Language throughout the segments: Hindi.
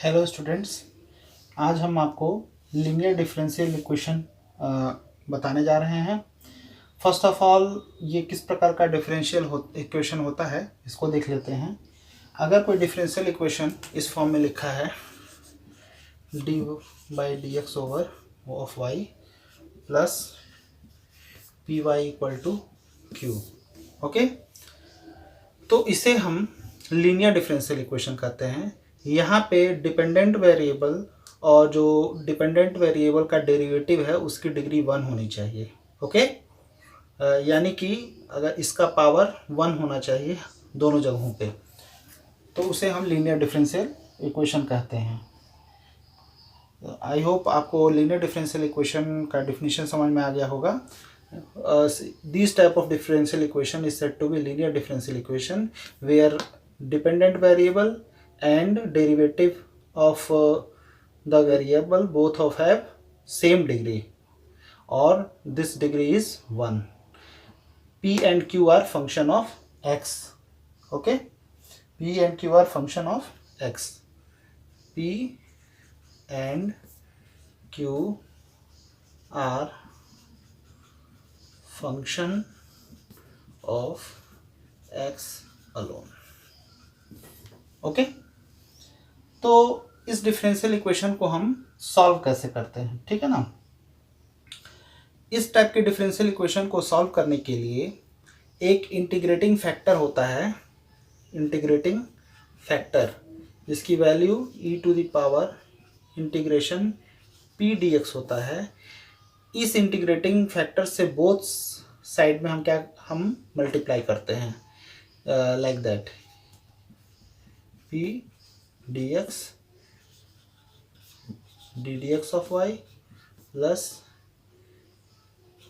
हेलो स्टूडेंट्स, आज हम आपको लीनियर डिफरेंशियल इक्वेशन बताने जा रहे हैं। फर्स्ट ऑफ ऑल, ये किस प्रकार का डिफरेंशियल इक्वेशन होता है इसको देख लेते हैं। अगर कोई डिफरेंशियल इक्वेशन इस फॉर्म में लिखा है D by D X over of Y plus P Y equal to Q, okay, तो इसे हम लीनियर डिफरेंशियल इक्वेशन कहते हैं। यहाँ पे डिपेंडेंट वेरिएबल और जो डिपेंडेंट वेरिएबल का डेरिवेटिव है उसकी डिग्री 1 होनी चाहिए, ओके। यानी कि अगर इसका पावर 1 होना चाहिए दोनों जगहों पे, तो उसे हम लीनियर डिफरेंशियल इक्वेशन कहते हैं। आई होप आपको लीनियर डिफरेंशियल इक्वेशन का डिफिनीशन समझ में आ गया होगा। This type of differential equation is said to be linear differential equation where dependent variable and derivative of the variable both of have same degree, or this degree is 1. P and Q are function of x, okay. P and Q are function of x. P and Q are function of x alone, okay. तो इस डिफरेंशियल इक्वेशन को हम सॉल्व कैसे करते हैं, ठीक है ना। इस टाइप के डिफरेंशियल इक्वेशन को सॉल्व करने के लिए एक इंटीग्रेटिंग फैक्टर होता है, इंटीग्रेटिंग फैक्टर, जिसकी value e to the power integration p dx होता है। इस इंटीग्रेटिंग फैक्टर से बोथ साइड में हम मल्टीप्लाई करते हैं, like that p dx d dx of y plus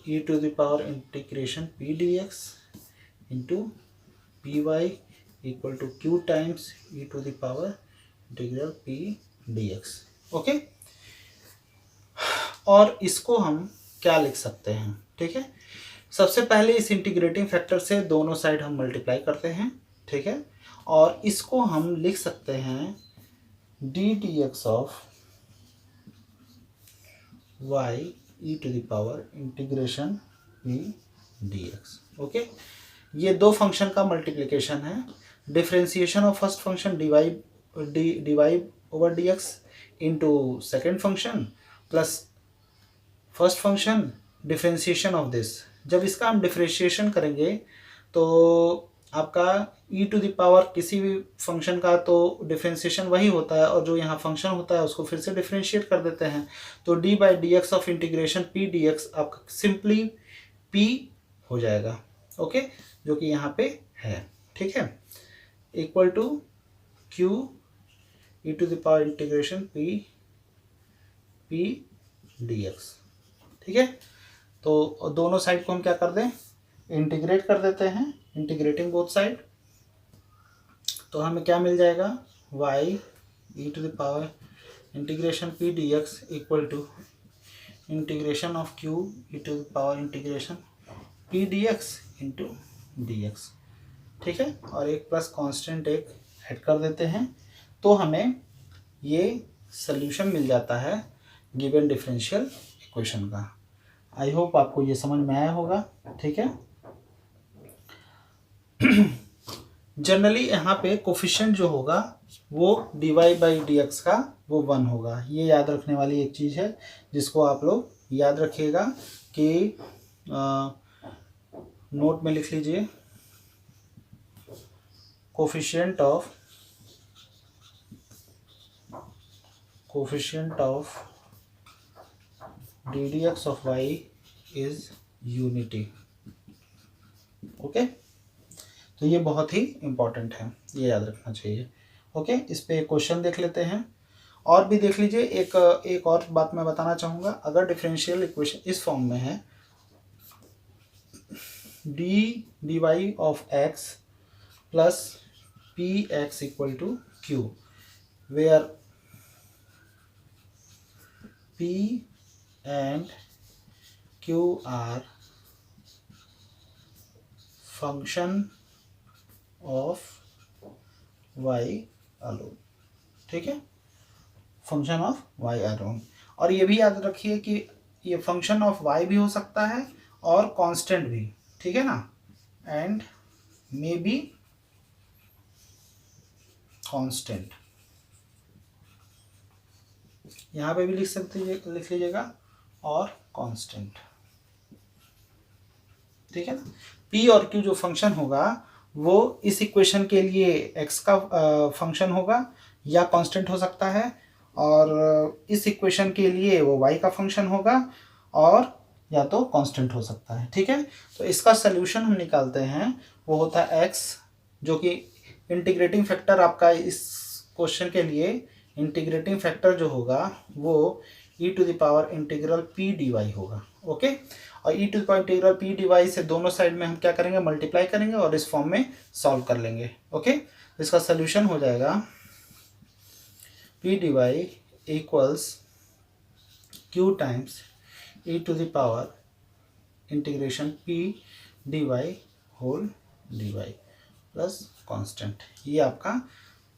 e to the power integration p dx into p Y equal to q times e to the power integral p dx, okay. और इसको हम क्या लिख सकते हैं, ठीक है। सबसे पहले इस इंटीग्रेटिंग फैक्टर से दोनों साइड हम मल्टीप्लाई करते हैं, ठीक है। और इसको हम लिख सकते हैं d d x of y e to the power integration p d x, okay. ये दो फंक्शन का मल्टीप्लिकेशन है। Differentiation of first function d y over d x into second function plus first function differentiation of this. जब इसका हम डिफरेंशिएशन करेंगे तो आपका e टू द पावर किसी भी फंक्शन का तो डिफरेंशिएशन वही होता है, और जो यहाँ फंक्शन होता है उसको फिर से डिफरेंशिएट कर देते हैं। तो d by D x of integration p dx आपका सिंपली p हो जाएगा, ओके, जो कि यहाँ पे है, ठीक है, equal to q e to the power integration p dx, ठीक है। तो दोनों साइड को हम क्या कर दें, इंटीग्रेट कर देते हैं, इंटीग्रेटिंग बोथ साइड। तो हमें क्या मिल जाएगा, y e to the power integration p dx equal to integration of q e to the power integration p dx into dx, ठीक है। और एक प्लस कांस्टेंट एक ऐड कर देते हैं, तो हमें ये सल्यूशन मिल जाता है गिवन डिफरेंशियल इक्वेशन का। आई होप आपको ये समझ में आया होगा, ठीक है। जनरली यहाँ पे कोफिशिएंट जो होगा वो d y by D x का वो 1 होगा। ये याद रखने वाली एक चीज़ है जिसको आप लोग याद रखिएगा कि नोट में लिख लीजिए, coefficient of d d x of y is unity, okay. तो ये बहुत ही इंपॉर्टेंट है, ये याद रखना चाहिए, ओके। इस पे क्वेश्चन देख लेते हैं और भी देख लीजिए। एक और बात मैं बताना चाहूँगा, अगर डिफरेंशियल इक्वेशन इस फॉर्म में है d y of x plus p x equal to q, where p and q are function of y alone, ठीक है। Function of y alone. और ये भी याद रखिए कि ये फंक्शन ऑफ वाई भी हो सकता है और कांस्टेंट भी, ठीक है ना, एंड मे बी कांस्टेंट, यहाँ पे भी लिख लीजिएगा, और कांस्टेंट, ठीक है ना। पी और क्यू जो फंक्शन होगा वो इस इक्वेशन के लिए एक्स का फंक्शन होगा या कांस्टेंट हो सकता है, और इस इक्वेशन के लिए वो वाई का फंक्शन होगा और या तो कांस्टेंट हो सकता है, ठीक है। तो इसका सल्यूशन हम निकालते हैं, वो होता है एक्स, जो कि इंटीग्रेटिंग फैक्टर आपका इस क्वेश्चन के लिए इंटीग्रेटिंग फैक्टर जो होगा वो e to the power integral p d y होगा, ओके। और e to the power integral p d y से दोनों साइड में हम क्या करेंगे, मल्टीप्लाई करेंगे और इस फॉर्म में सॉल्व कर लेंगे, ओके। इसका सल्यूशन हो जाएगा p d y equals q times e to the power integration p d y whole d y plus constant, ये आपका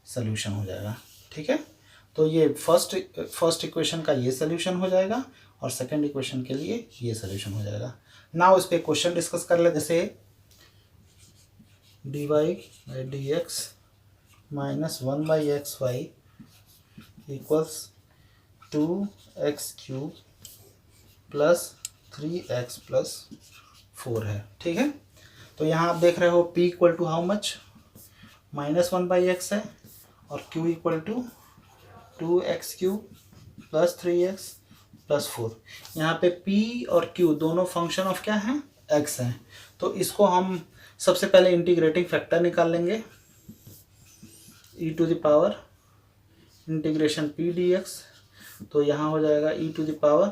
सल्यूशन हो जाएगा, ठीक है। तो ये फर्स्ट इक्वेशन का ये सल्यूशन हो जाएगा और सेकंड इक्वेशन के लिए ये सल्यूशन हो जाएगा। नाउ इस पे क्वेश्चन डिस्कस कर ले, जैसे d y by D x minus 1/xy equals 2x³ plus 3x plus 4 है, ठीक है। तो यहाँ आप देख रहे हो p equal to how much, -1/x है, और q equal to 2x³ plus 3x plus 4। यहाँ पे p और q दोनों फंक्शन ऑफ क्या हैं, x हैं। तो इसको हम सबसे पहले इंटीग्रेटिंग फैक्टर निकाल लेंगे, e to the power integration p dx, तो यहाँ हो जाएगा e to the power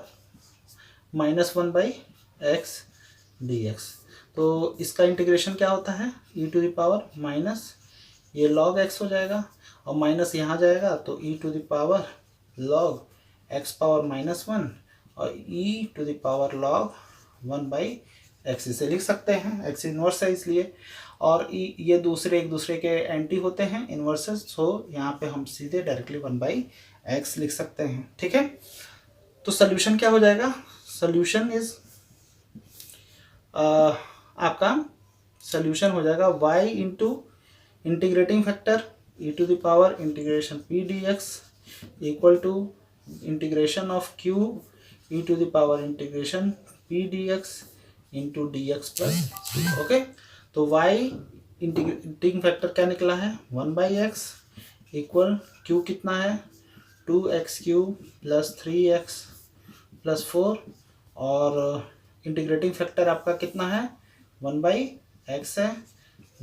-1/x dx। तो इसका इंटीग्रेशन क्या होता है, e to the power minus ये log x हो जाएगा और माइनस यहाँ जाएगा तो e to the power log x power -1 और e to the power log 1/x, इसे लिख सकते हैं, x इनवर्स है इसलिए, और ये दूसरे एक दूसरे के एंटी होते हैं इन्वर्सेस, सो यहाँ पे हम सीधे डायरेक्टली 1/x लिख सकते हैं, ठीक है। तो सॉल्यूशन क्या हो जाएगा, सॉल्यूशन इज आपका सॉल्यूशन हो जाएगा y into integrating factor e to the power integration p dx equal to integration of q e to the power integration p dx into dx plus c, okay. तो y इंटीग्रेटिंग फैक्टर क्या निकला है, 1/x इक्वल q कितना है, 2x³ प्लस 3x प्लस 4, और इंटीग्रेटिंग फैक्टर आपका कितना है, 1/x है,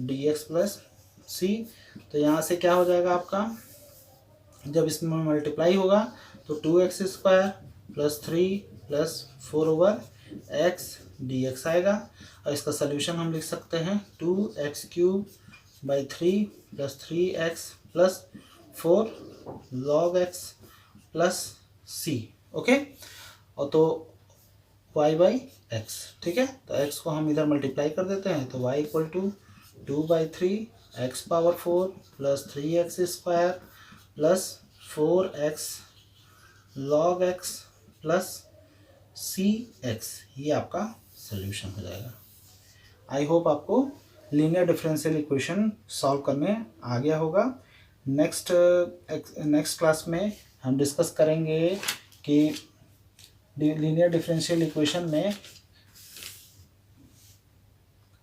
dx प्लस c। तो यहाँ से क्या हो जाएगा आपका, जब इसमें मल्टीप्लाई होगा तो 2x² plus 3 plus 4/x dx आएगा, और इसका सल्यूशन हम लिख सकते हैं 2x³/3 plus 3x plus 4 log x plus c, okay. और तो y/x, ठीक है। तो x को हम इधर मल्टीप्लाई कर देते हैं, तो y equal to 2/3 x power 4 plus 3x² plus 4x log x plus cx, ये आपका सल्यूशन हो जाएगा। आई होप आपको लीनियर डिफरेंशियल इक्वेशन सॉल्व करने आ गया होगा। नेक्स्ट क्लास में हम डिस्कस करेंगे कि लीनियर डिफरेंशियल इक्वेशन में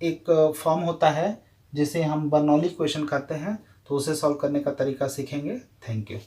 एक फॉर्म होता है जिसे हम बर्नौली इक्वेशन कहते हैं, तो उसे सॉल्व करने का तरीका सीखेंगे। Thank you.